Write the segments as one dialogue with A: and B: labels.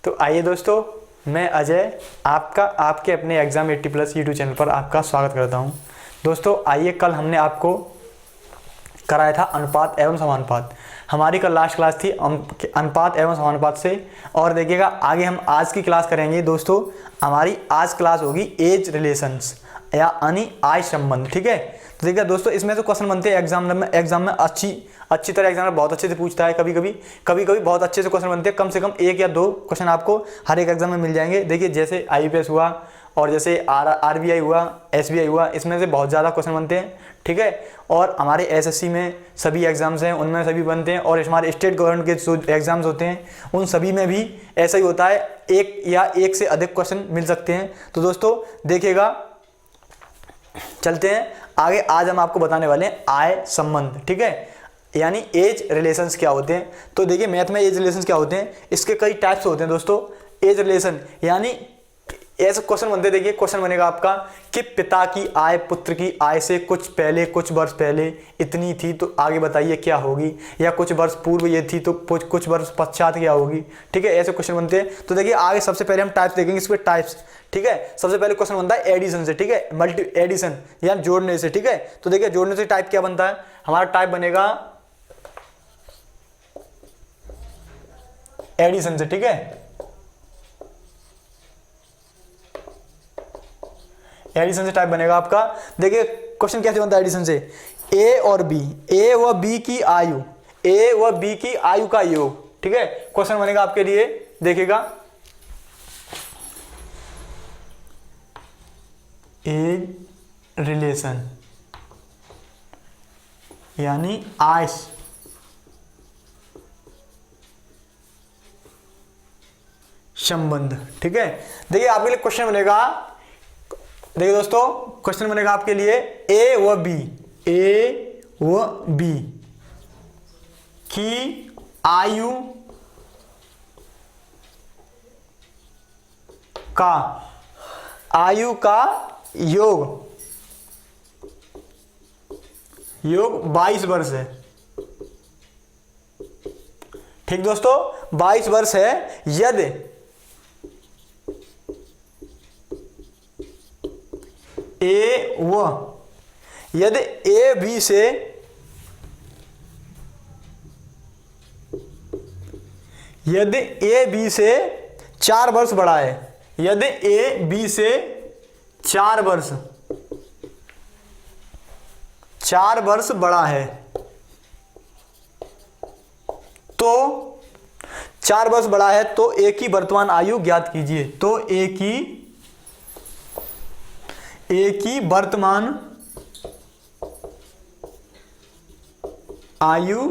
A: तो आइए दोस्तों, मैं अजय आपका आपके अपने एग्ज़ाम 80+ यूट्यूब चैनल पर आपका स्वागत करता हूं। दोस्तों आइए, कल हमने आपको कराया था अनुपात एवं समानुपात। हमारी कल लास्ट क्लास थी अनुपात एवं समानुपात से। और देखिएगा आगे हम आज की क्लास करेंगे दोस्तों। हमारी आज क्लास होगी एज रिलेशंस या यानी आय संबंध। ठीक है, तो देखिए दोस्तों, इसमें तो क्वेश्चन बनते हैं एग्जाम में अच्छी तरह एग्जाम में बहुत अच्छे से पूछता है। कभी कभी बहुत अच्छे से क्वेश्चन बनते हैं। कम से कम 1 या 2 क्वेश्चन आपको हर एक एग्जाम में मिल जाएंगे। देखिए जैसे IUPAS हुआ और जैसे RBI हुआ, SBI हुआ, इसमें से बहुत ज़्यादा क्वेश्चन बनते हैं। ठीक है, और हमारे SSC में सभी एग्जाम्स हैं, उनमें सभी बनते हैं। और हमारे स्टेट गवर्नमेंट के जो एग्जाम्स होते हैं उन सभी में भी ऐसा ही होता है, एक से अधिक क्वेश्चन मिल सकते हैं। तो दोस्तों देखिएगा, चलते हैं आगे। आज हम आपको बताने वाले हैं आय संबंध। ठीक है, यानी एज रिलेशंस क्या होते हैं। तो देखिए मैथ में एज रिलेशंस क्या होते हैं, इसके कई टाइप्स होते हैं दोस्तों। एज रिलेशन यानी ऐसा क्वेश्चन बनते, देखिए क्वेश्चन बनेगा आपका कि पिता की आय पुत्र की आय से कुछ पहले, कुछ वर्ष पहले इतनी थी, तो आगे बताइए क्या होगी। या कुछ वर्ष पूर्व ये थी तो कुछ वर्ष पश्चात क्या होगी। ठीक है, ऐसे क्वेश्चन बनते हैं। तो देखिए आगे सबसे पहले हम टाइप्स देखेंगे, इसके टाइप्स। ठीक है, सबसे पहले क्वेश्चन बनता है एडिशन से। ठीक है, एडिशन या जोड़ने से। ठीक है, तो देखिए जोड़ने से टाइप क्या बनता है, हमारा टाइप बनेगा एडिशन से। ठीक है, एडिशन से टाइप बनेगा आपका। देखिए क्वेश्चन कैसे बनता है एडिशन से, ए और बी, ए व बी की आयु, ए व बी की आयु का योग। ठीक है, क्वेश्चन बनेगा आपके लिए, देखिएगा एज रिलेशन यानी आय संबंध। ठीक है, देखिए आपके लिए क्वेश्चन बनेगा, देखिए दोस्तों क्वेश्चन बनेगा आपके लिए ए व बी की आयु का योग 22 वर्ष है। ठीक दोस्तों, 22 वर्ष है यदि ए बी से यदि ए बी से 4 वर्ष बड़ा है, यदि ए बी से 4 वर्ष बड़ा है, तो 4 वर्ष बड़ा है तो ए की वर्तमान आयु ज्ञात कीजिए। तो ए की वर्तमान आयु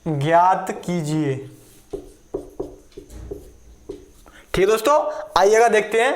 A: ज्ञात कीजिए। ठीक है दोस्तों, आइएगा देखते हैं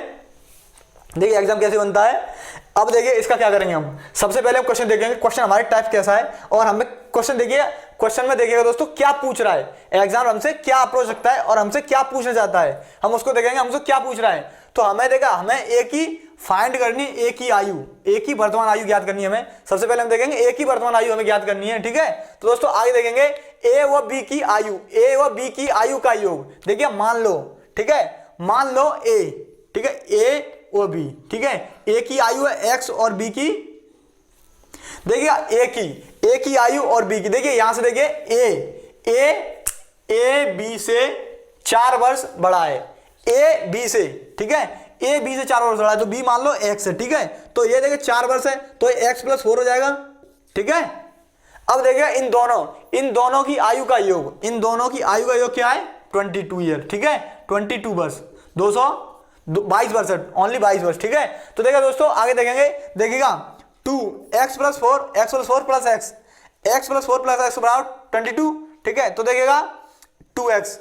A: देखिए एग्जाम कैसे बनता है। अब देखिए इसका क्या करेंगे हम, सबसे पहले हम क्वेश्चन देखेंगे, क्वेश्चन हमारे टाइप कैसा है। और हमें क्वेश्चन देखिए, क्वेश्चन में देखिएगा दोस्तों क्या पूछ रहा है, एग्जाम हमसे क्या अप्रोच रखता है और हमसे क्या पूछना चाहता है, हम उसको देखेंगे हमसे क्या पूछ रहा है। तो हमें देखा, हमें ए की फाइंड करनी, ए की आयु, ए की वर्तमान आयु ज्ञात करनी है हमें। सबसे पहले हम देखेंगे ए की वर्तमान आयु हमें ज्ञात करनी है। ठीक है, तो दोस्तों आगे देखेंगे ए व बी की आयु, ए व बी की आयु का योग। देखिए मान लो, ठीक है, मान लो ए, ठीक है, ए व बी, ठीक है, ए की आयु है x और b की, देखिएगा ए की आयु और b की, देखिए यहां से देखिए ए बी से 4 वर्ष बड़ा है, ए बी से, ठीक है, ए बी से 4 वर्ष बड़ा है, तो b मान लो x है। ठीक है, तो ये देखिए 4 वर्ष है तो x + 4 हो जाएगा। ठीक है, अब देखिए इन दोनों की आयु का योग, इन दोनों की आयु का योग क्या है, 22 ईयर। ठीक है, 22 वर्ष, 222 वर्ष, ओनली 22 वर्ष। ठीक है, तो देखिए दोस्तों आगे देखेंगे, देखिएगा 2x + 4 x + 4 + x, x + 4 + x बराबर 22। ठीक है, तो देखिएगा 2x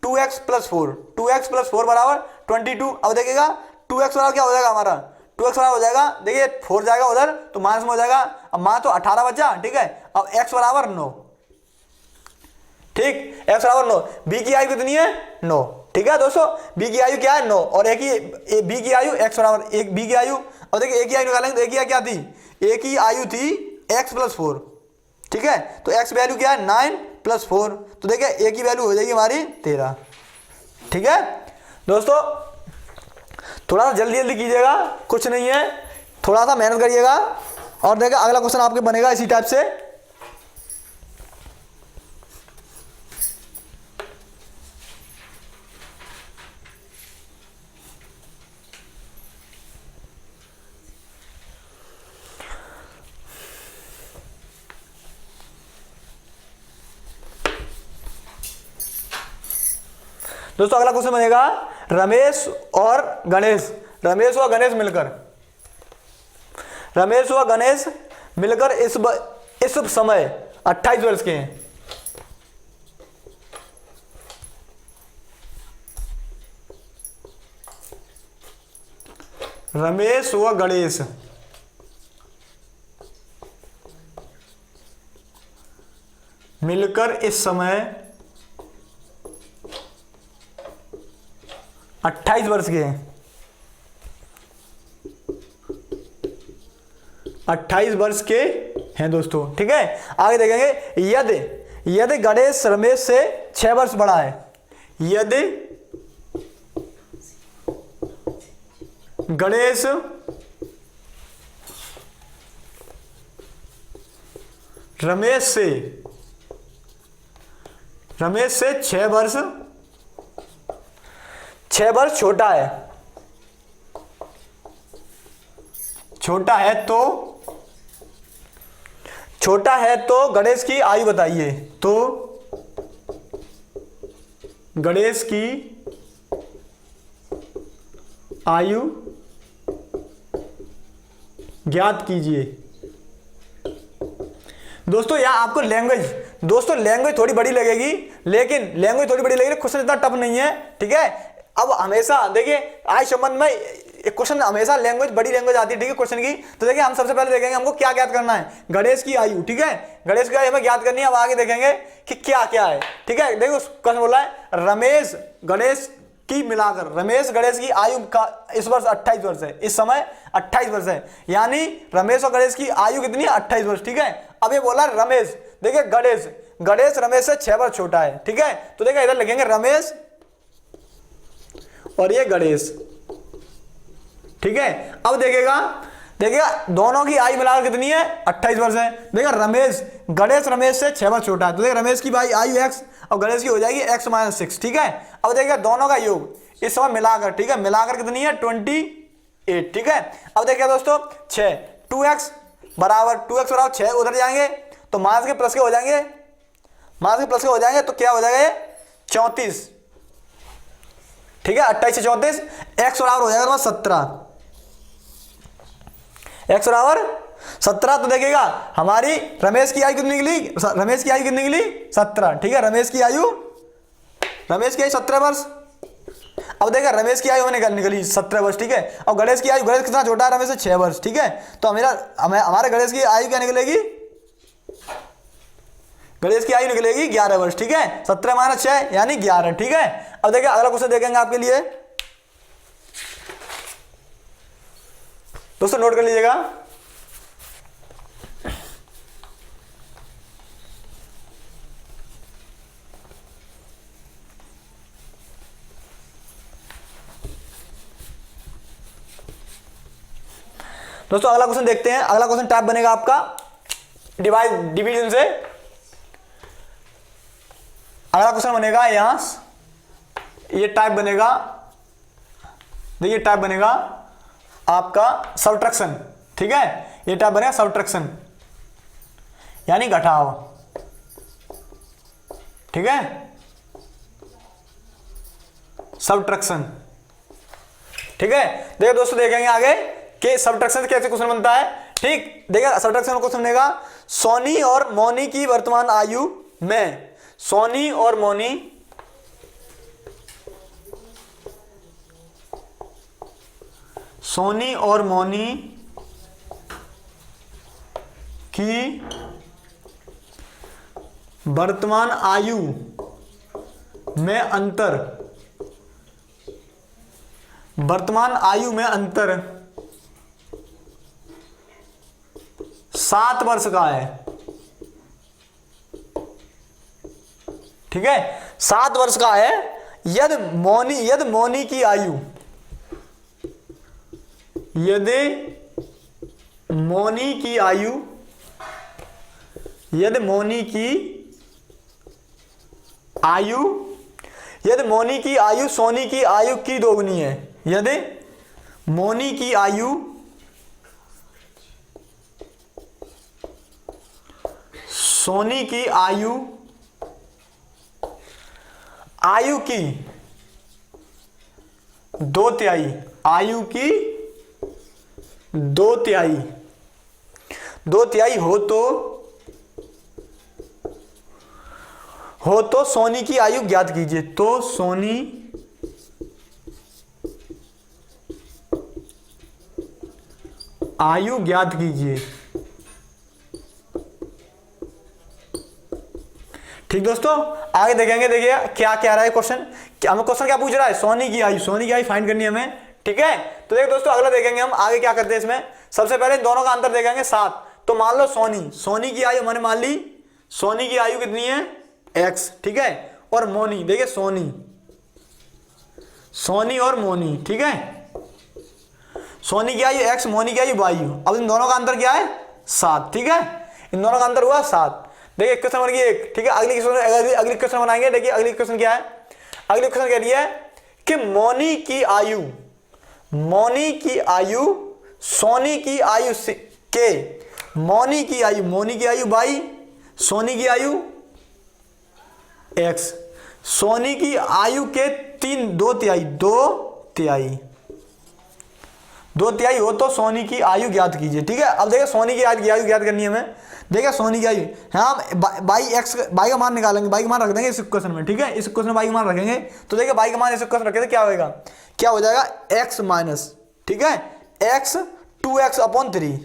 A: + 4, 2x + 4 बराबर 22। अब देखिएगा 2x बराबर क्या हो जाएगा हमारा, 2x बराबर हो जाएगा, देखिए 4 जाएगा उधर तो माइनस में हो जाएगा, अब मान तो 18 बचा। ठीक है, अब x बराबर 9, ठीक, x बराबर 9, b की आयु कितनी है 9। ठीक है दोस्तों, b की आयु क्या है 9 और b की आयु x बराबर b की आयु, और देखिए a की आयु निकालेंगे तो a की आयु क्या थी, a की आयु थी x + 4। ठीक है, तो x वैल्यू क्या है 9 प्लस 4, तो देखिए ए की वैल्यू हो जाएगी हमारी 13। ठीक है दोस्तों, थोड़ा सा जल्दी जल्दी कीजिएगा, कुछ नहीं है, थोड़ा सा मेहनत करिएगा। और देखिए अगला क्वेश्चन आपके बनेगा इसी टाइप से। दोस्तों अगला क्वेश्चन बनेगा रमेश और गणेश, रमेश और गणेश मिलकर इस समय 28 वर्ष के हैं। रमेश व गणेश मिलकर इस समय 28 वर्ष के हैं। 28 वर्ष के हैं दोस्तों। ठीक है, आगे देखेंगे यदि गणेश रमेश से 6 वर्ष बड़ा है, यदि गणेश रमेश से 6 वर्ष छोटा है तो गणेश की आयु बताइए। तो गणेश की आयु ज्ञात कीजिए। दोस्तों यहाँ आपको लैंग्वेज थोड़ी बड़ी लगेगी, लेकिन क्वेश्चन इतना टफ नहीं है। ठीक है, अब हमेशा देखिए आज संबंध में क्वेश्चन हमेशा बड़ी लैंग्वेज आती है। ठीक है क्वेश्चन की, तो देखिए हम सबसे पहले देखेंगे हमको क्या ज्ञात करना है, गणेश की आयु। ठीक है, गणेश की आयु हमें ज्ञात करनी है। अब आगे देखेंगे कि क्या क्या है। ठीक है, देखो क्वेश्चन बोला है रमेश गणेश की आयु का इस वर्ष 28 वर्ष है, इस समय 28 वर्ष है, यानी रमेश और गणेश की आयु कितनी है, 28 वर्ष। ठीक है, अब ये बोला रमेश, देखिए गणेश रमेश से 6 वर्ष छोटा है। ठीक है, तो देखिए इधर लिखेंगे रमेश और ये गणेश। ठीक है, अब देखिएगा दोनों की आयु मिलाकर कितनी है, 28 वर्ष है। देखिए गणेश से 6 वर्ष छोटा है, तो देखिए रमेश की आयु x और गणेश की हो जाएगी x - 6। ठीक है, अब देखिए दोनों का योग इस समय मिलाकर, ठीक है, मिलाकर कितनी है 28। ठीक है, अब देखिए दोस्तों 6 2x बराबर 6 उधर जाएंगे तो मास के प्लस के हो जाएंगे, तो क्या हो जाएगा 34। ठीक है, 28 से 34, x बराबर हो जाएगा 17, x बराबर 17। तो देखिएगा हमारी रमेश की आयु कितनी निकली, 17। ठीक है, रमेश की आयु 17 वर्ष। अब देखिए रमेश की आयु निकली 17 वर्ष। ठीक है, और गणेश कितना छोटा है रमेश से 6 वर्ष। ठीक है, तो हमारे गणेश की आयु क्या निकलेगी, 11 वर्ष। ठीक है, 17 - 6 यानी 11। ठीक है, अब देखिए अगला क्वेश्चन देखेंगे आपके लिए, दोस्तों नोट कर लीजिएगा। दोस्तों अगला क्वेश्चन देखते हैं। अगला क्वेश्चन टाइप बनेगा आपका डिवीजन से। अगला क्वेश्चन बनेगा यहां, ये टाइप बनेगा, देखिए टाइप बनेगा आपका सबट्रैक्शन। ठीक है, ये टाइप बनेगा सबट्रैक्शन यानी घटाव। ठीक है, सबट्रैक्शन। ठीक है, देखिए दोस्तों देखेंगे आगे कि सबट्रैक्शन कैसे क्वेश्चन बनता है। ठीक, देखिए सबट्रैक्शन क्वेश्चन बनेगा सोनी और मोनी की वर्तमान आयु में, सोनी और मोनी की वर्तमान आयु में अंतर, 7 वर्ष का है। ठीक है, 7 वर्ष का है। यदि मौनी की आयु, यदि मौनी की आयु, यदि मौनी की आयु, यदि मौनी की आयु सोनी की आयु की दोगुनी है, यदि मौनी की आयु सोनी की आयु की 2/3, आयु की 2/3 हो तो सोनी की आयु ज्ञात कीजिए। तो सोनी आयु ज्ञात कीजिए। ठीक दोस्तों, आगे देखेंगे। देखिए क्या क्या रहा है क्वेश्चन, हमें क्वेश्चन क्या पूछ रहा है, सोनी की आयु फाइंड करनी है हमें। ठीक है, तो देखिए दोस्तों अगला देखेंगे हम आगे क्या करते हैं इसमें। सबसे पहले इन दोनों का अंतर देखेंगे 7। तो मान लो सोनी की आयु मैंने मान ली, सोनी की आयु कितनी है x, ठीक है, और मोनी, देखिए सोनी और मोनी, ठीक है, सोनी की आयु x, मोनी की आयु y। अब इन दोनों का अंतर क्या है 7, ठीक है, इन दोनों का अंतर हुआ 7। देखिए क्वेश्चन बन गई 1, ठीक है। अगली क्वेश्चन बनाएंगे। देखिए अगली क्वेश्चन क्या है, अगली क्वेश्चन कह रही है कि मोनी की आयु सोनी की आयु के, मोनी की आयु y, सोनी की आयु x, सोनी की आयु के 2/3 हो तो सोनी की आयु ज्ञात कीजिए। ठीक है, अब देखिए सोनी की आयु ज्ञात करनी है हमें। देखिए सोनी की आयु, हाँ बाई का मान निकालेंगे, बाई का मान रख देंगे इस क्वेश्चन में। ठीक है, इस क्वेश्चन में बाई का मान रखेंगे। तो देखिए बाई का मान इस क्वेश्चन रखे तो क्या होगा, क्या हो जाएगा x माइनस, ठीक है, x 2x/3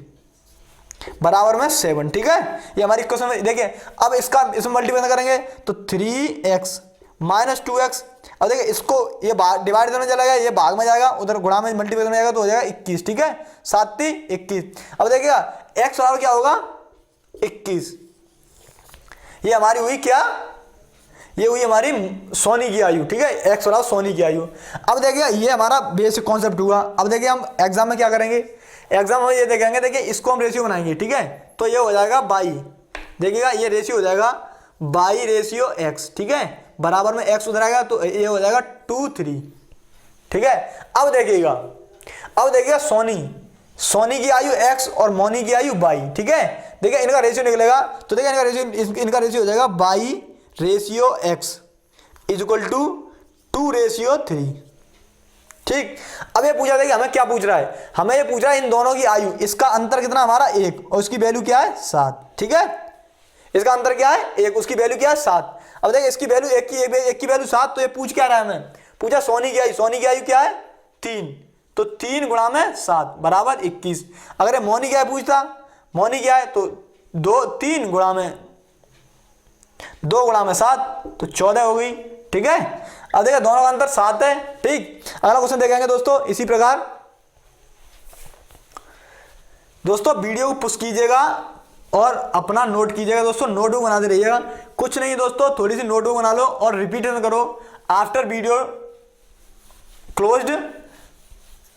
A: बराबर में 7। ठीक है, ये हमारी क्वेश्चन में। देखिए अब इसमें मल्टीप्लाई करेंगे तो 3x माइनस 2x। अब देखिए इसको ये डिवाइड में चला गया, ये भाग में जाएगा, उधर गुणा में मल्टीप्लाई में जाएगा तो हो जाएगा 21। ठीक है, 7 3 21। अब देखिएगा x बराबर क्या होगा 21। ये हमारी हुई क्या, ये हुई हमारी सोनी की आयु। ठीक है, x बराबर सोनी की आयु। अब देखिए ये हमारा बेसिक कॉन्सेप्ट हुआ। अब देखिए हम एग्जाम में क्या करेंगे, एग्जाम में ये देखेंगे। देखिए इसको हम रेशियो बनाएंगे। ठीक है, तो ये हो जाएगा बाई, देखिएगा ये रेशियो हो जाएगा बाई रेशियो x। ठीक है, बराबर में x उधर आएगा तो ये हो जाएगा 2 3। ठीक है, अब देखिएगा सोनी की आयु x और मोनी की आयु y। ठीक है, देखिए इनका रेशियो निकलेगा तो देखिए इनका रेशियो हो जाएगा by ratio x equal to 2:3। ठीक, अब ये पूछा था कि हमें क्या पूछ रहा है, हमें ये पूछ रहा है इन दोनों की आयु, इसका अंतर कितना हमारा 1 और उसकी वैल्यू क्या है 7। ठीक है, इसका अंतर क्या है 1, उसकी वैल्यू क्या है 7। अब देखिए इसकी वैल्यू 1 की वैल्यू 7, तो ये पूछ क्या रहा है हमें, पूछा सोनी की आयु क्या है 3, तो 3 गुणा में 7 बराबर 21। अगर ये मोनी क्या है पूछता, मोनी क्या है तो 2 गुणा में 7 तो 14 हो गई। ठीक है, अब देखिए दोनों का अंतर 7 है। ठीक, अगला क्वेश्चन देखेंगे दोस्तों इसी प्रकार। दोस्तों वीडियो को पुश कीजिएगा और अपना नोट कीजिएगा। दोस्तों नोटबुक बनाते रहिएगा, कुछ नहीं दोस्तों, थोड़ी सी नोटबुक बना लो और रिपीटेशन करो आफ्टर वीडियो क्लोज्ड।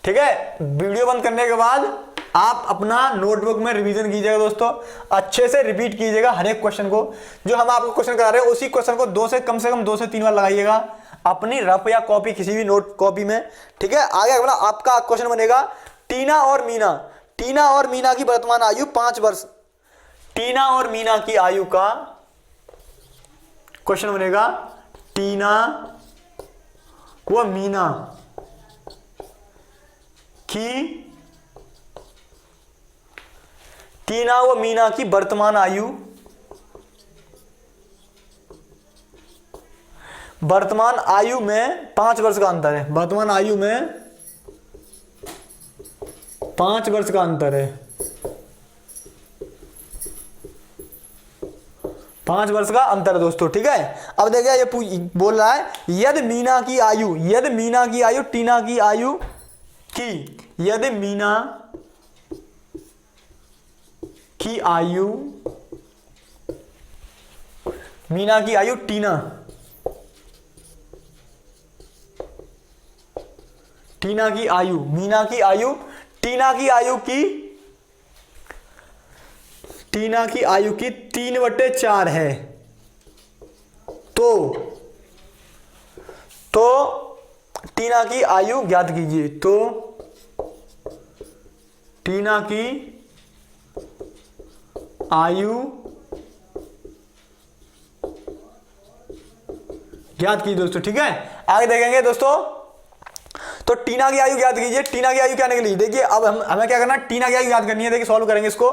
A: ठीक है, वीडियो बंद करने के बाद आप अपना नोटबुक में रिवीजन कीजिएगा। दोस्तों अच्छे से रिपीट कीजिएगा हर एक क्वेश्चन को, जो हम आपको क्वेश्चन करा रहे हैं उसी क्वेश्चन को कम से कम 2 से 3 बार लगाइएगा अपनी रफ या कॉपी, किसी भी नोट कॉपी में। ठीक है, आगे अगला आपका क्वेश्चन बनेगा टीना और मीना की वर्तमान आयु 5 वर्ष। टीना और मीना की आयु का क्वेश्चन बनेगा, टीना व मीना की वर्तमान आयु में 5 वर्ष का अंतर है। वर्तमान आयु में 5 वर्ष का अंतर है, 5 वर्ष का अंतर है दोस्तों। ठीक है, अब देखिए ये बोल रहा है यदि मीना की आयु टीना की आयु की, यदि मीना की आयु टीना टीना की आयु, मीना की आयु, टीना की आयु की, टीना की आयु की 3/4 है। तो टीना की आयु ज्ञात कीजिए। तो टीना की आयु ज्ञात कीजिए दोस्तों। ठीक है, आगे देखेंगे दोस्तों। तो टीना की आयु ज्ञात कीजिए। टीना की आयु क्या निकली, देखिए अब हमें क्या करना है, टीना की आयु ज्ञात करनी है। देखिए सॉल्व करेंगे इसको।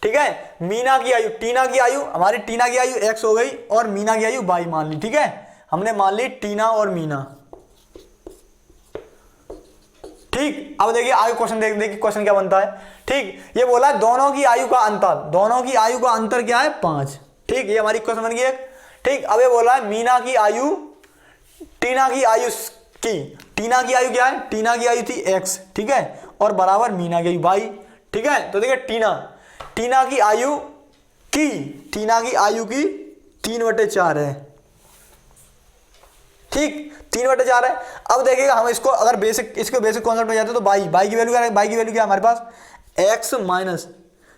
A: ठीक है, मीना की आयु, टीना की आयु, हमारी टीना की आयु x हो गई और मीना की आयु y मान ली। ठीक है, हमने मान ली टीना और मीना। ठीक, अब देखिए आगे क्वेश्चन देखिए क्वेश्चन क्या बनता है। ठीक, ये बोला दोनों की आयु का अंतर, दोनों की आयु का अंतर क्या है, 5। ठीक, ये हमारी क्वेश्चन बन गई एक। ठीक, अब ये बोला है मीना की आयु टीना की आयु की, टीना की आयु क्या है, टीना की आयु थी x। ठीक है, और बराबर मीना की आयु y। ठीक है, तो देखिए टीना की आयु की, टीना की आयु की 3/4 है। ठीक, 3/4 है। अब देखिएगा हम इसको अगर इसके बेसिक कॉन्सेप्ट में जाते तो बाई की वैल्यू क्या है, बाई की वैल्यू क्या है हमारे पास, x -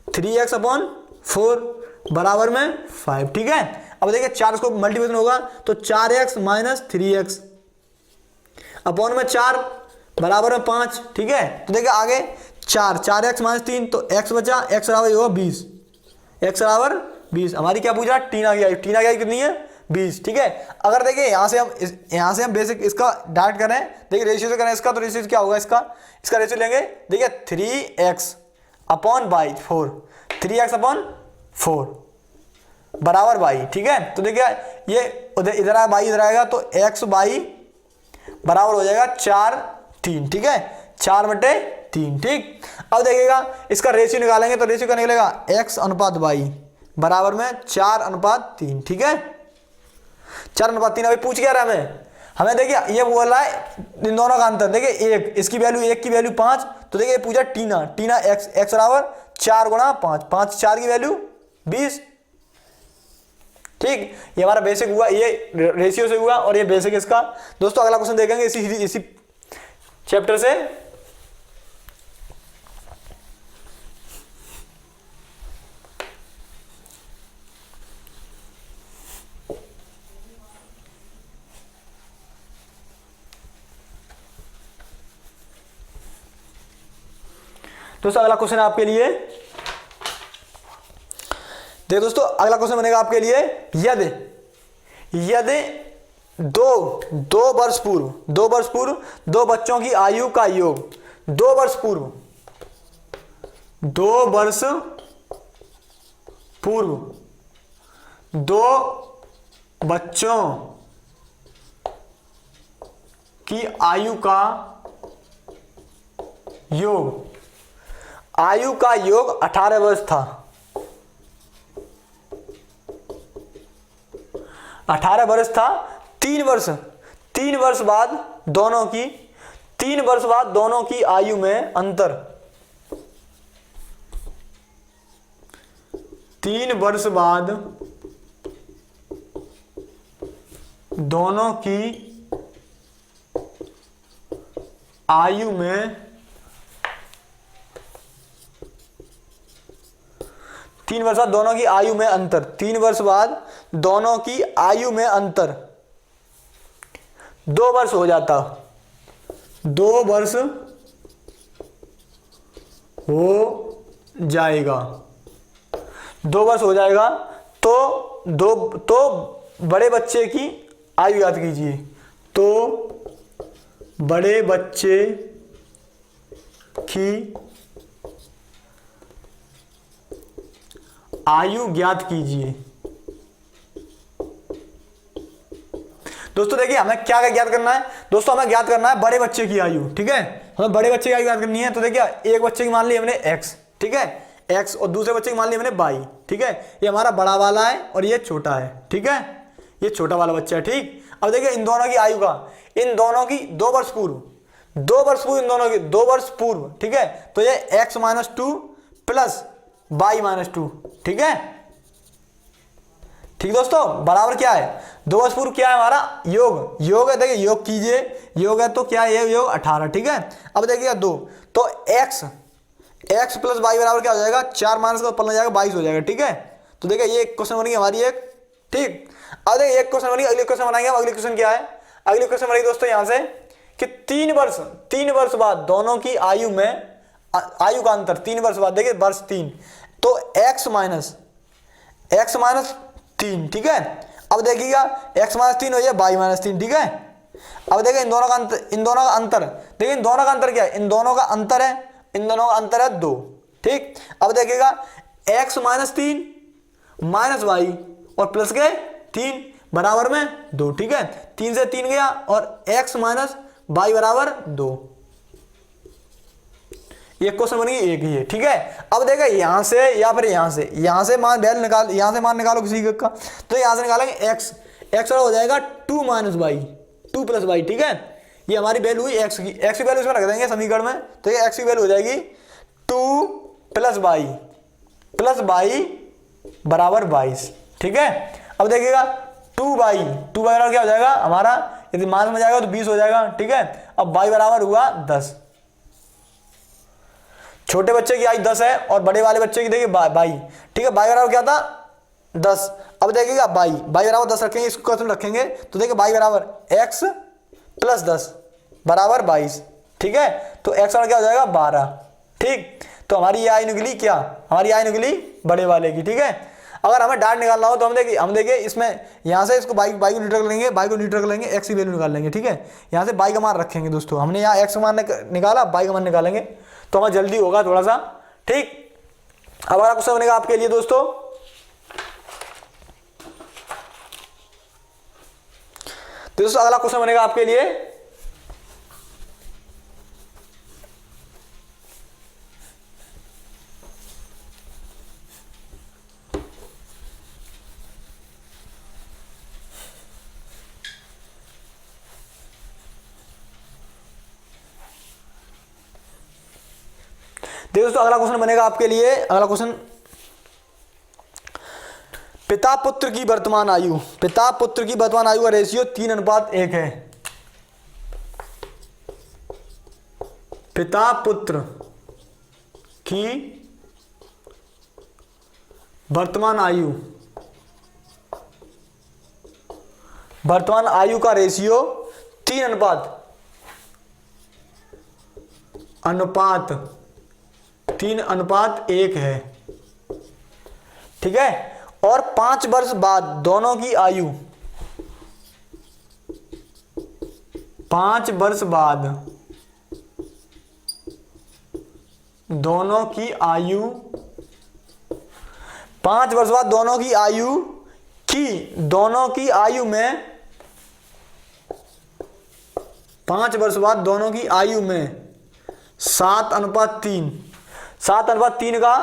A: 3x/4 बराबर में 5। ठीक है, अब देखिए 4 इसको मल्टीप्लिकेशन होगा तो 4x - 3x अपॉन में 4 बराबर में 5। ठीक है, तो देखिए आगे 4x - 3 तो x बचा, x बराबर होगा 20, x बराबर 20। हमारी क्या पूछा, टीना की आयु, टीना की आयु कितनी है, 20। ठीक है, अगर देखिए यहाँ से हम बेसिक इसका डायरेक्ट करें, देखिए रेशियो से करें इसका, तो रेशियो क्या होगा, इसका रेशियो लेंगे। देखिए 3x/4, 3x/4 बराबर y। ठीक है, तो देखिए ये इधर आया, y इधर आएगा तो x/y बराबर हो जाएगा 4/3। ठीक है, 4/3। ठीक, अब देखिएगा इसका रेशियो निकालेंगे तो रेशियो क्या निकलेगा, x/y बराबर में 4/3। ठीक है, 4/3। अभी पूछ क्या रहा है हमें देखिए ये बोल रहा है इन दोनों का अंतर। देखिए एक इसकी वैल्यू, एक की वैल्यू 5, तो देखिए पूछा टीना x बराबर 4 × 5, 5 4 की वैल्यू 20। ठीक, ये हमारा बेसिक हुआ, ये रेशियो से हुआ और ये बेसिक इसका। दोस्तों अगला क्वेश्चन देखेंगे इसी चैप्टर से। दोस्तों अगला क्वेश्चन आपके लिए, देखो दोस्तों अगला क्वेश्चन बनेगा आपके लिए, यदि दो वर्ष पूर्व दो बच्चों की आयु का योग, 2 वर्ष पूर्व 2 बच्चों की आयु का योग 18 वर्ष था। 18 वर्ष था। 3 वर्ष बाद दोनों की आयु में अंतर, 3 वर्ष बाद दोनों की आयु में 3 वर्ष बाद दोनों की आयु में अंतर, 3 वर्ष बाद दोनों की आयु में अंतर 2 वर्ष हो जाता, 2 वर्ष हो जाएगा, 2 वर्ष हो जाएगा। तो बड़े बच्चे की आयु याद कीजिए। तो बड़े बच्चे की आयु ज्ञात कीजिए। दोस्तों देखिए हमें क्या ज्ञात करना है, दोस्तों हमें ज्ञात करना है बड़े बच्चे की आयु। ठीक है, हमें बड़े बच्चे की आयु ज्ञात करनी है। तो देखिए एक बच्चे की मान ली हमने x, ठीक है, x, और दूसरे बच्चे की मान ली हमने y। ठीक है, ये हमारा बड़ा वाला है और ये छोटा है। ठीक है, ये छोटा वाला बच्चा है। ठीक, अब देखिए इन दोनों की आयु का, इन दोनों की 2 वर्ष पूर्व, इन दोनों की 2 वर्ष पूर्व। ठीक है, तो ये x - 2 प्लस y - 2। ठीक है, ठीक दोस्तों, बराबर क्या है, 2 वर्ष पूर्व क्या है हमारा योग, योग है, देखिए योग कीजिए, योग है तो क्या है योग 18, ठीक है। अब देखिएगा 2, तो x प्लस वाई बराबर क्या हो जाएगा, 4 माइनस का ऊपर ले जाएगा 22 हो जाएगा, ठीक है। तो देखिए ये क्वेश्चन बन गई हमारी एक, ठीक। अब देखिए एक क्वेश्चन बनी, अगले क्वेश्चन बनाएंगे। अगले क्वेश्चन क्या है, अगले क्वेश्चन बनेगी दोस्तों यहाँ से कि 3 वर्ष बाद दोनों की आयु में, आयु का अंतर 3 वर्ष बाद, देखिए वर्ष 3, तो x माइनस 3, ठीक है। अब देखिएगा x माइनस 3 हो जाए y माइनस 3, ठीक है। अब देखिए इन दोनों का अंतर, देखिए इन दोनों का अंतर क्या है, इन दोनों का अंतर है 2, ठीक। अब देखिएगा x माइनस 3 माइनस वाई और प्लस के 3 बराबर में 2, ठीक है। 3 से 3 गया और x माइनस वाई बराबर 2, ये क्वेश्चन बन गई एक ही है, ठीक है। अब देखा यहां से या फिर यहां से मान वैल्यू निकाल, यहां से मान निकालो किसी का, तो यहां से निकालेंगे x हो जाएगा 2 माइनस वाई, 2 प्लस वाई, ठीक है। ये हमारी वैल्यू हुई x की वैल्यू इसमें रख देंगे समीकरण में, तो ये x की वैल्यू हो जाएगी 2 प्लस वाई बराबर 22, ठीक है। अब देखिएगा 2 बाई बराबर क्या हो जाएगा हमारा, यदि माइनस में जाएगा तो 20 हो जाएगा, ठीक है। अब y बराबर हुआ 10, छोटे बच्चे की आयु 10 है और बड़े वाले बच्चे की देखिए बाई, ठीक है। बाई बराबर क्या था 10। अब देखिएगा बाई बराबर 10 रखेंगे, इसको क्वेश्चन रखेंगे तो देखिए बाई बराबर x प्लस 10 बराबर 22, ठीक है। तो x बराबर क्या हो जाएगा 12, ठीक। तो हमारी ये आयु निकली क्या, हमारी आयु निकली बड़े वाले की, ठीक है। अगर हमें डार्ट निकालना हो तो हम देखिए इसमें यहाँ से इसको बाई को न्यूट्रल लेंगे, x की वैल्यू निकाल लेंगे, ठीक है। यहाँ से बाई का मान रखेंगे दोस्तों, हमने यहाँ x का मान निकाला, बाई का मान निकालेंगे तो हमें जल्दी होगा थोड़ा सा, ठीक। अब अगला क्वेश्चन बनेगा आपके लिए दोस्तों, अगला क्वेश्चन बनेगा आपके लिए दोस्तों, अगला क्वेश्चन बनेगा आपके लिए, अगला क्वेश्चन, पिता पुत्र की वर्तमान आयु का रेशियो 3:1 है। पिता पुत्र की वर्तमान आयु का रेशियो 3:1 है, ठीक है। और 5 वर्ष बाद दोनों की आयु, 5 वर्ष बाद दोनों की आयु, 5 वर्ष बाद दोनों की आयु में 5 वर्ष बाद दोनों की आयु में 7:3 का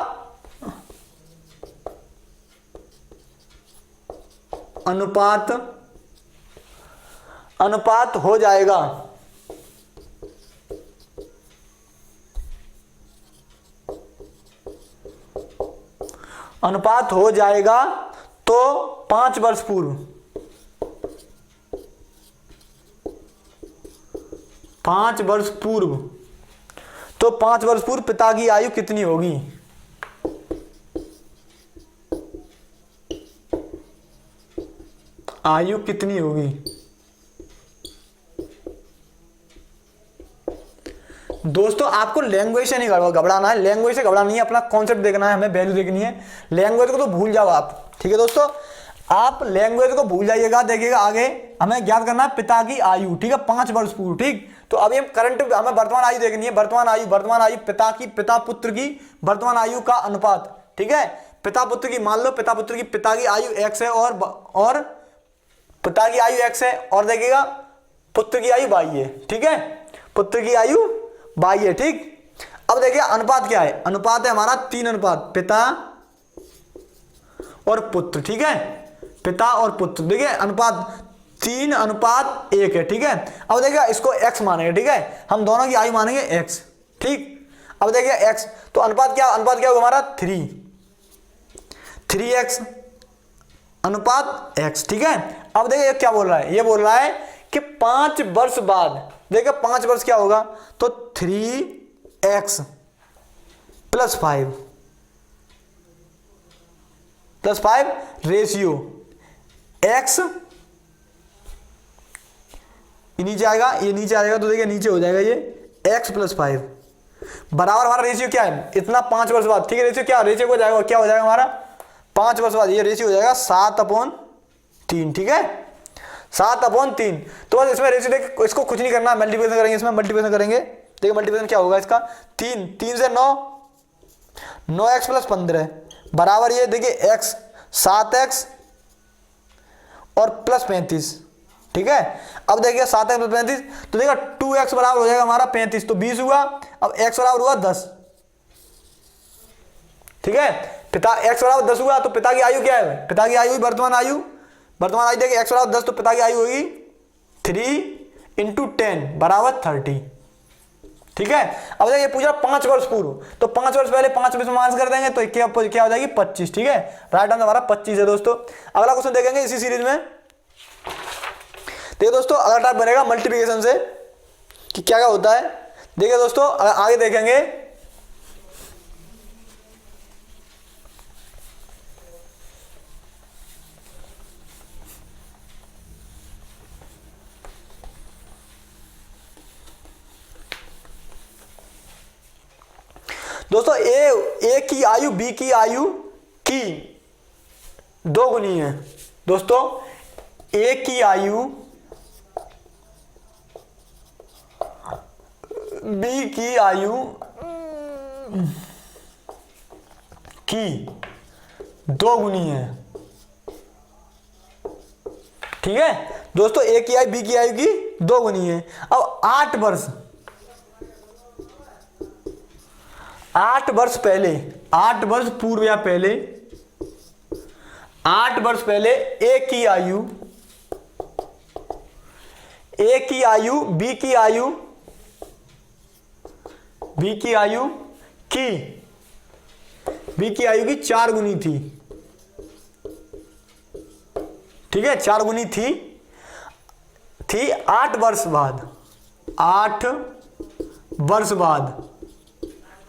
A: अनुपात हो जाएगा, तो 5 वर्ष पूर्व, 5 वर्ष पूर्व, तो 5 वर्ष पूर्व पिता की आयु कितनी होगी, आयु कितनी होगी। दोस्तों आपको लैंग्वेज से नहीं घबराना है, लैंग्वेज से घबराना नहीं है, अपना कॉन्सेप्ट देखना है, हमें वैल्यू देखनी है। लैंग्वेज को तो भूल जाओ आप, ठीक है दोस्तों, आप लैंग्वेज को भूल जाइएगा। देखिएगा आगे हमें ज्ञात करना है पिता की आयु, ठीक है, 5 वर्ष पूर्व, ठीक। तो अभी हम करंट, हमें वर्तमान आयु देखनी है, वर्तमान आयु पिता पुत्र की वर्तमान आयु का अनुपात, ठीक है। पिता पुत्र की, मान लो पिता की आयु x है और पिता की आयु x है और देखिएगा पुत्र की आयु y है, ठीक है, पुत्र की आयु y है, ठीक। अब देखिए अनुपात क्या है, अनुपात है हमारा 3:1, पिता और पुत्र, ठीक है, पिता और पुत्र, देखिए अनुपात 3:1 है, ठीक है। अब देखिए इसको x मानेंगे, ठीक है, हम दोनों की आयु मानेंगे x, ठीक। अब देखिए x, तो अनुपात क्या होगा हमारा 3x, अनुपात x, ठीक है। अब देखिए ये क्या बोल रहा है, ये बोल रहा है कि 5 वर्ष बाद, देखिए 5 वर्ष क्या होगा, तो 3x प्लस 5 रेशियो x, ये नीचे आएगा, ये नीचे आएगा, तो देखिए नीचे हो जाएगा ये x प्लस 5 बराबर हमारा रेशियो क्या है, इतना 5 वर्ष बाद, ठीक है। रेशियो क्या, रेशियो हो जाएगा, क्या हो जाएगा हमारा 5 वर्ष बाद, ये रेशियो हो जाएगा 7/3, ठीक है, 7/3। तो बस इसमें रेशियो देखिए, इसको कुछ नहीं करना, मल्टीप्लिकेशन करेंगे, इसमें मल्टीप्लिकेशन करेंगे, देखिए मल्टीप्लिकेशन क्या होगा इसका, 3 से 9, 9x प्लस 15 बराबर ये देखिए x 7x और प्लस 35, ठीक है। अब देखिए 7x प्लस 35, तो देखिए 2x बराबर हो जाएगा हमारा 35, तो 20 हुआ। अब x बराबर हुआ 10, ठीक है। पिता x बराबर 10 हुआ, तो पिता की आयु क्या है, पिता की आयु वर्तमान आयु देखिए x बराबर 10, तो पिता की आयु होगी 3 × 10 बराबर 30, ठीक है। अब देखिए पूछा 5 वर्ष पूर्व, तो 5 वर्ष पहले 5 में माइनस कर देंगे, तो क्या हो जाएगी 25, ठीक है। राइट आंसर हमारा 25 है दोस्तों। अगला क्वेश्चन देखेंगे इसी सीरीज में, देखिए दोस्तों अगला टाइप बनेगा मल्टीप्लिकेशन से, कि क्या क्या होता है। देखिए दोस्तों आगे देखेंगे, दोस्तों ए की आयु बी की आयु की 2 गुनी है। दोस्तों ए की आयु बी की आयु की 2 गुनी है, ठीक है। दोस्तों ए की आयु बी की आयु की 2 गुनी है। अब 8 वर्ष पहले, 8 वर्ष पूर्व या पहले, 8 वर्ष पहले ए की आयु बी की आयु की 4 गुनी थी, ठीक है, 4 गुनी थी 8 वर्ष बाद, 8 वर्ष बाद,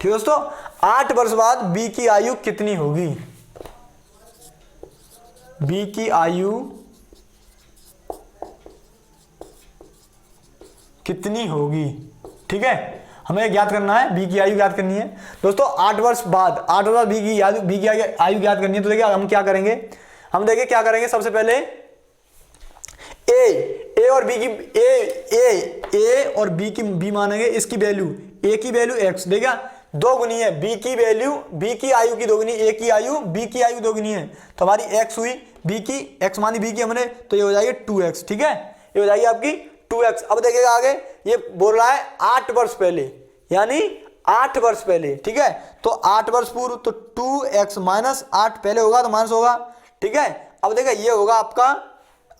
A: ठीक है दोस्तों। 8 वर्ष बाद बी की आयु कितनी होगी, बी की आयु कितनी होगी, ठीक है, हमें ज्ञात करना है, बी की आयु ज्ञात करनी है दोस्तों। 8 वर्ष बाद बी की आयु ज्ञात करनी है। तो देखिए हम क्या करेंगे, हम देखिए क्या करेंगे, सबसे पहले ए और बी की ए और बी की बी मानेंगे, इसकी वैल्यू ए की वैल्यू एक्स, देखिए 2 गुनी है, बी की वैल्यू बी की आयु की 2 गुनी, ए की आयु बी की आयु 2 गुनी है, तो हमारी एक्स हुई, बी की एक्स मानी बी की हमने, तो ये हो जाएगी 2x, ठीक है, ये हो जाएगी आपकी 2x। अब देखिएगा आगे, ये बोल रहा है 8 वर्ष पहले, यानी 8 वर्ष पहले, ठीक है। तो 8 वर्ष पूर्व, तो 2x माइनस 8 पहले होगा तो माइनस होगा, ठीक है। अब देखिए ये होगा आपका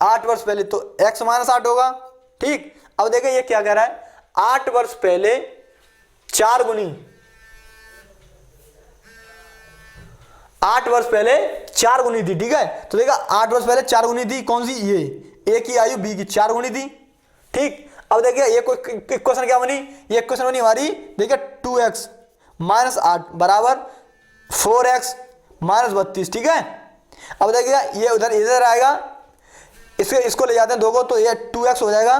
A: 8 वर्ष पहले, तो x माइनस 8 होगा, ठीक। अब देखिए ये क्या कह रहा है, 8 वर्ष पहले 4 गुनी, 8 वर्ष पहले 4 गुनी थी, ठीक है। तो देखा 8 वर्ष पहले 4 गुनी थी, कौन सी, ये ए की आयु बी की 4 गुनी थी, ठीक। अब देखिए ये क्वेश्चन क्या बनी, ये क्वेश्चन बनी हमारी, देखिए 2x माइनस 8 बराबर 4x माइनस 32, ठीक है। अब देखिए ये उधर इधर आएगा, इसको ले जाते हैं 2 को, तो ये 2x हो जाएगा,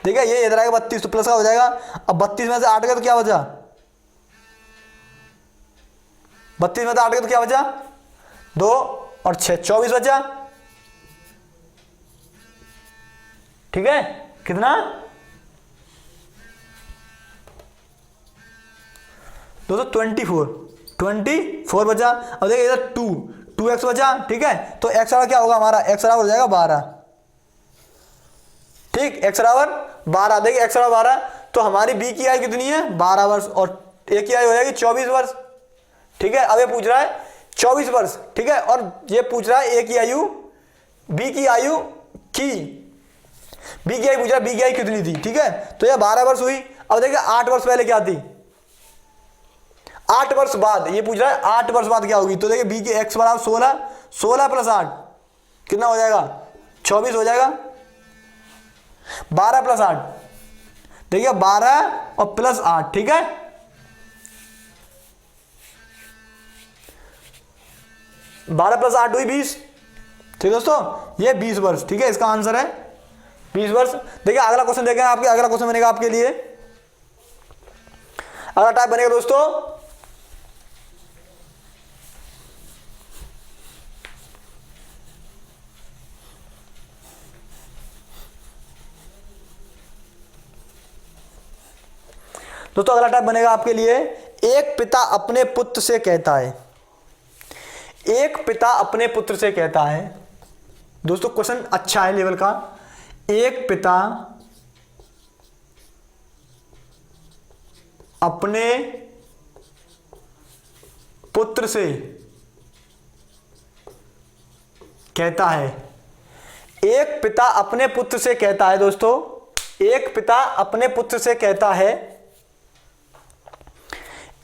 A: देखिए ये इधर आएगा 32, तो प्लस का हो जाएगा। अब 32 में से 8 गया तो क्या बचा, 32 में से 8 गया तो क्या बचा, 2 और 6 24 बचा, ठीक है। कितना, दोस्तों 24 बचा। अब देखिए इधर 2x बचा, ठीक है। तो x बराबर क्या होगा हमारा, x बराबर हो जाएगा 12, ठीक, x बराबर 12। देखिए x बराबर 12, तो हमारी b की आयु कितनी है 12 वर्ष, और a की आयु हो जाएगी 24 वर्ष, ठीक है। अब ये पूछ रहा है 24 वर्ष, ठीक है, और ये पूछ रहा है a की आयु b की आयु की, बी की आयु पूछ रहा है, बी की आयु कितनी थी, ठीक है। तो ये 12 वर्ष हुई। अब देखिए 8 वर्ष पहले क्या थी, 8 वर्ष बाद, ये पूछ रहा है 8 वर्ष बाद क्या होगी, तो देखिए बी की x बराबर 16 प्लस 8, कितना हो जाएगा, 24 हो जाएगा। 12 + 8, देखिए 12 और प्लस 8, ठीक है। 12 + 8 हुई 20, ठीक है दोस्तों, ये 20 वर्ष, ठीक है, इसका आंसर है 20 वर्ष। देखिए अगला क्वेश्चन देखें आपके, अगला क्वेश्चन बनेगा आपके लिए, अगला टाइप बनेगा दोस्तों, अगला टाइप बनेगा आपके लिए, एक पिता अपने पुत्र से कहता है, एक पिता अपने पुत्र से कहता है। दोस्तों क्वेश्चन अच्छा है लेवल का। एक पिता अपने पुत्र से कहता है, एक पिता अपने पुत्र से कहता है दोस्तों, एक पिता अपने पुत्र से कहता है,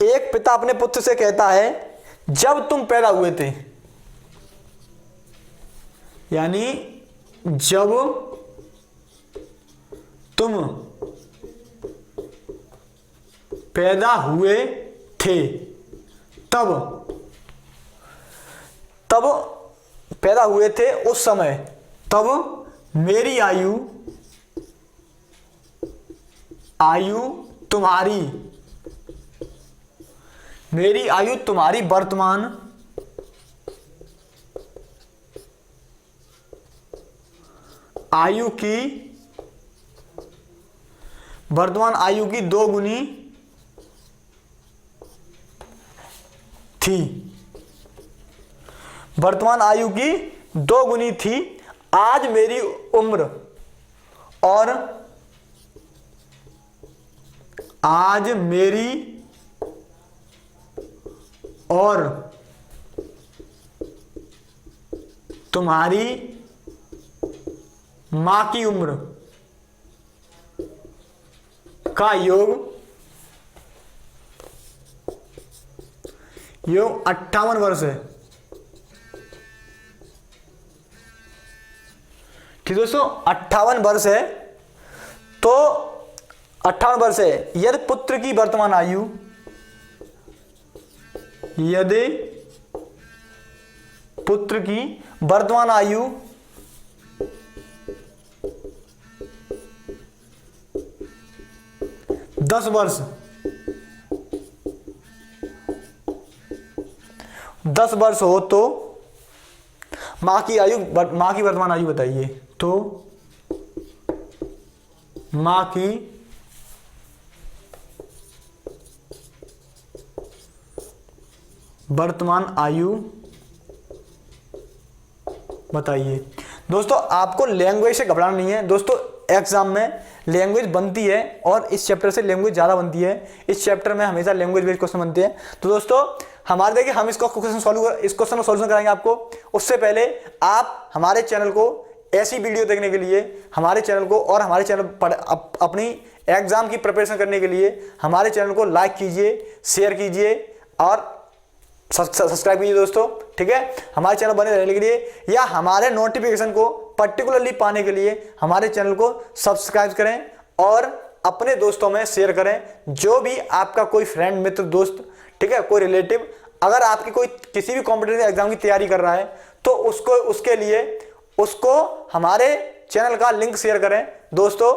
A: एक पिता अपने पुत्र से कहता है जब तुम पैदा हुए थे, यानी जब तुम पैदा हुए थे, तब पैदा हुए थे उस समय, तब मेरी आयु तुम्हारी, मेरी आयु तुम्हारी वर्तमान आयु की 2 गुनी थी, वर्तमान आयु की 2 गुनी थी। आज मेरी उम्र और आज मेरी और तुम्हारी मां की उम्र का योग 58 वर्ष है। ठीक दोस्तों, 58 वर्ष है। तो 58 वर्ष है। यदि पुत्र की वर्तमान आयु, यदि पुत्र की वर्तमान आयु 10 वर्ष, 10 वर्ष हो तो मां की वर्तमान आयु बताइए। तो मां की वर्तमान आयु बताइए। दोस्तों आपको लैंग्वेज से घबराना नहीं है। दोस्तों एग्जाम में लैंग्वेज बनती है और इस चैप्टर से लैंग्वेज ज़्यादा बनती है। इस चैप्टर में हमेशा लैंग्वेज बेस्ड क्वेश्चन बनते हैं। तो दोस्तों हमारे देखिए हम इस क्वेश्चन का सॉल्यूशन कराएंगे आपको। उससे पहले आप हमारे चैनल को ऐसी वीडियो देखने के लिए, हमारे चैनल को और हमारे चैनल पर अपनी एग्जाम की प्रिपरेशन करने के लिए हमारे चैनल को लाइक कीजिए, शेयर कीजिए और सब्सक्राइब कीजिए दोस्तों। ठीक है, हमारे चैनल बने रहने के लिए या हमारे नोटिफिकेशन को पर्टिकुलरली पाने के लिए हमारे चैनल को सब्सक्राइब करें और अपने दोस्तों में शेयर करें। जो भी आपका कोई फ्रेंड, मित्र, दोस्त, ठीक है, कोई रिलेटिव अगर आपकी कोई किसी भी कॉम्पिटिटिव एग्जाम की तैयारी कर रहा है तो उसको हमारे चैनल का लिंक शेयर करें दोस्तों।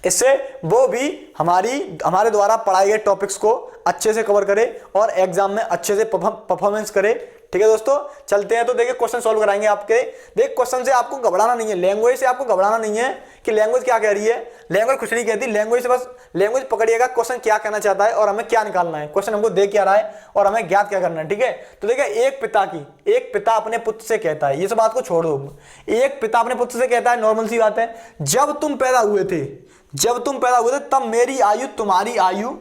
A: इससे वो भी हमारे द्वारा पढ़ाए गए टॉपिक्स को अच्छे से कवर करे और एग्जाम में अच्छे से परफॉर्मेंस करे। ठीक है दोस्तों, चलते हैं। तो देखिए क्वेश्चन सॉल्व कराएंगे आपके। देख क्वेश्चन से आपको घबराना नहीं है, लैंग्वेज से आपको घबराना नहीं है कि लैंग्वेज क्या कह रही है। लैंग्वेज कुछ नहीं कहती, लैंग्वेज से बस लैंग्वेज पकड़िएगा क्वेश्चन क्या कहना चाहता है और हमें क्या निकालना है, क्वेश्चन हमको दे क्या रहा है और हमें ज्ञात क्या करना है। ठीक है, तो देखिए एक पिता अपने पुत्र से कहता है, ये सब बात को छोड़ दो। एक पिता अपने पुत्र से कहता है, नॉर्मल सी बात है, जब तुम पैदा हुए थे तब मेरी आयु तुम्हारी आयु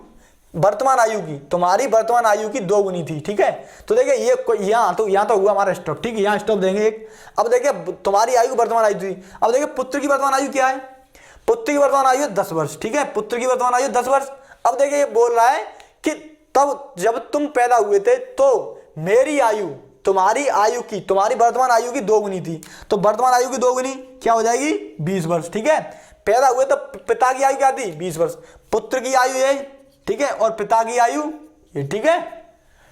A: वर्तमान आयु की, तुम्हारी वर्तमान आयु की 2 गुनी थी। ठीक है, तो देखिए ये यहाँ तो हुआ हमारा स्टॉप। ठीक है, यहाँ स्टॉप देंगे एक। अब देखिए तुम्हारी आयु वर्तमान आयु थी। अब देखिए पुत्र की वर्तमान आयु क्या है, पुत्र की वर्तमान आयु 10 वर्ष। ठीक है, पुत्र की वर्तमान आयु 10 वर्ष। अब देखिए ये बोल रहा है कि तब जब तुम पैदा हुए थे तो मेरी आयु तुम्हारी आयु की, तुम्हारी वर्तमान आयु की 2 गुनी थी, तो वर्तमान आयु की 2 गुनी क्या हो जाएगी 20 वर्ष। ठीक है, पैदा हुए तो पिता की आयु क्या थी 20 वर्ष, पुत्र की आयु ये, ठीक है, और पिता की आयु ये। ठीक है,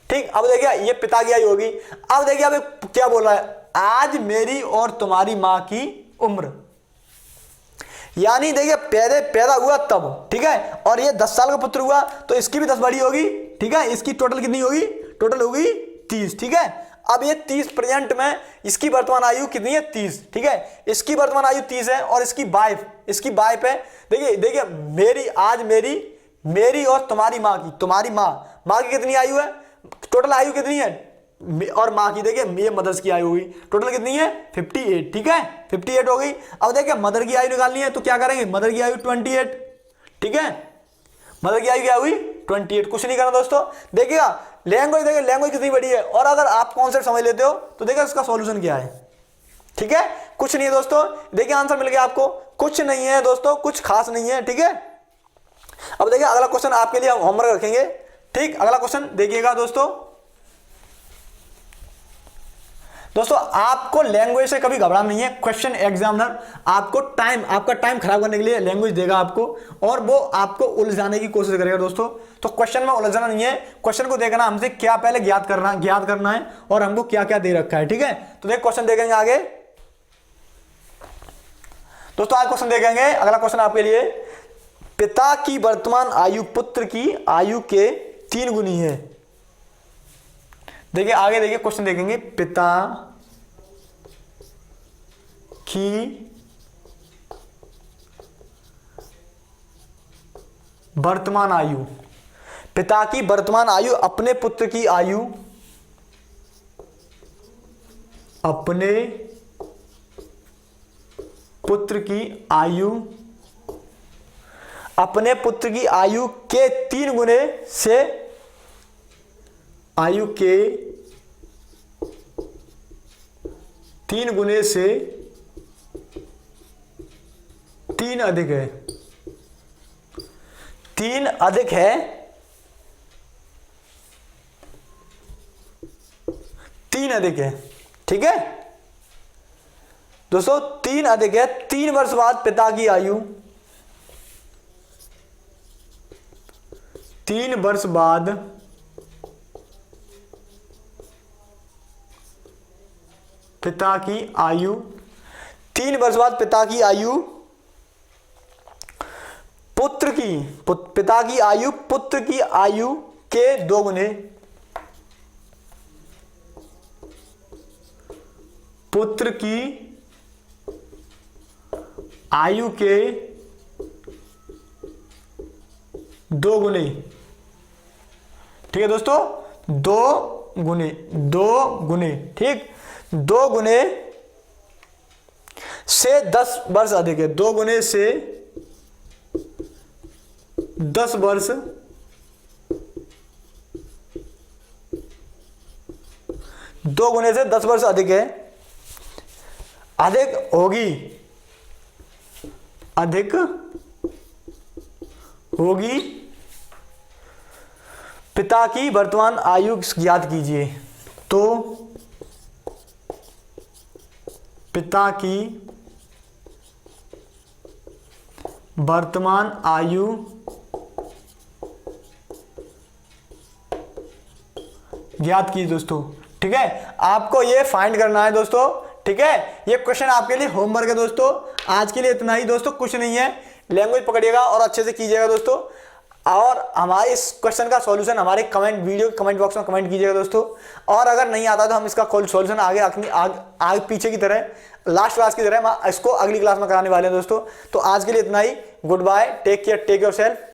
A: ठीक। अब देखिए ये पिता की आयु होगी। अब देखिए अब क्या बोल रहा है, आज मेरी और तुम्हारी मां की उम्र, यानी देखिए पहले पैदा हुआ तब, ठीक है, और ये 10 साल का पुत्र हुआ तो इसकी भी 10 बड़ी होगी। ठीक है, इसकी टोटल कितनी होगी, टोटल होगी 30। ठीक है, अब ये 30 प्रेजेंट में, इसकी वर्तमान आयु कितनी है 30। ठीक है, इसकी वर्तमान आयु 30 है और इसकी वाइफ है। देखिए देखिए मेरी, आज मेरी और तुम्हारी माँ की, तुम्हारी माँ की कितनी आयु है, टोटल आयु कितनी है, और माँ की देखिए ये मदर्स की आयु होगी, टोटल कितनी है 58। ठीक है, 58 हो गई। अब देखिए मदर की आयु निकालनी है तो क्या करेंगे, मदर की आयु 28। ठीक है, मदर की आयु क्या हुई 28। कुछ नहीं करना दोस्तों, देखिएगा लैंग्वेज, देखिए लैंग्वेज कितनी बड़ी है, और अगर आप कॉन्सेप्ट समझ लेते हो तो देखिए इसका सॉल्यूशन क्या है। ठीक है, कुछ नहीं है दोस्तों, देखिए आंसर मिल गया आपको, कुछ नहीं है दोस्तों, कुछ खास नहीं है। ठीक है, अब देखिए अगला क्वेश्चन आपके लिए हम होमवर्क रखेंगे। ठीक, अगला क्वेश्चन देखिएगा दोस्तों आपको लैंग्वेज से कभी घबराना नहीं है। क्वेश्चन एग्जामिनर आपको आपका टाइम खराब करने के लिए लैंग्वेज देगा आपको, और वो आपको उलझाने की कोशिश करेगा दोस्तों। तो क्वेश्चन में उलझना नहीं है, क्वेश्चन को देखना हमसे क्या पहले ज्ञात करना है और हमको क्या क्या दे रखा है। ठीक है, तो देख क्वेश्चन देखेंगे आगे दोस्तों, आज क्वेश्चन देखेंगे। अगला क्वेश्चन आपके लिए, पिता की वर्तमान आयु पुत्र की आयु के 3 गुनी है। देखिए आगे देखिए क्वेश्चन देखेंगे, पिता की वर्तमान आयु, पिता की वर्तमान आयु अपने पुत्र की आयु, अपने पुत्र की आयु, अपने पुत्र की आयु के 3 गुने से, आयु के 3 गुने से 3 अधिक है, 3 अधिक है, 3 अधिक है। ठीक है दोस्तों, 3 अधिक है, 3 वर्ष बाद पिता की आयु, 3 वर्ष बाद पिता की आयु, 3 वर्ष बाद पिता की आयु पिता की आयु पुत्र की आयु के 2 गुने, पुत्र की आयु के 2 गुने। ठीक है दोस्तों, 2 गुने, ठीक, 2 गुने से 10 वर्ष अधिक है, 2 गुने से 10 वर्ष, 2 गुने से 10 वर्ष अधिक है, अधिक होगी पिता की वर्तमान आयु ज्ञात कीजिए। तो पिता की वर्तमान आयु ज्ञात कीजिए दोस्तों। ठीक है, आपको ये फाइंड करना है दोस्तों। ठीक है, ये क्वेश्चन आपके लिए होमवर्क है दोस्तों। आज के लिए इतना ही दोस्तों, कुछ नहीं है। लैंग्वेज पकड़िएगा और अच्छे से कीजिएगा दोस्तों, और हमारे इस क्वेश्चन का सॉल्यूशन हमारे वीडियो के कमेंट बॉक्स में कमेंट कीजिएगा दोस्तों। और अगर नहीं आता तो हम इसका सॉल्यूशन आगे पीछे की तरह, लास्ट क्लास की तरह हम इसको अगली क्लास में कराने वाले हैं दोस्तों। तो आज के लिए इतना ही। Goodbye, take care, take your self.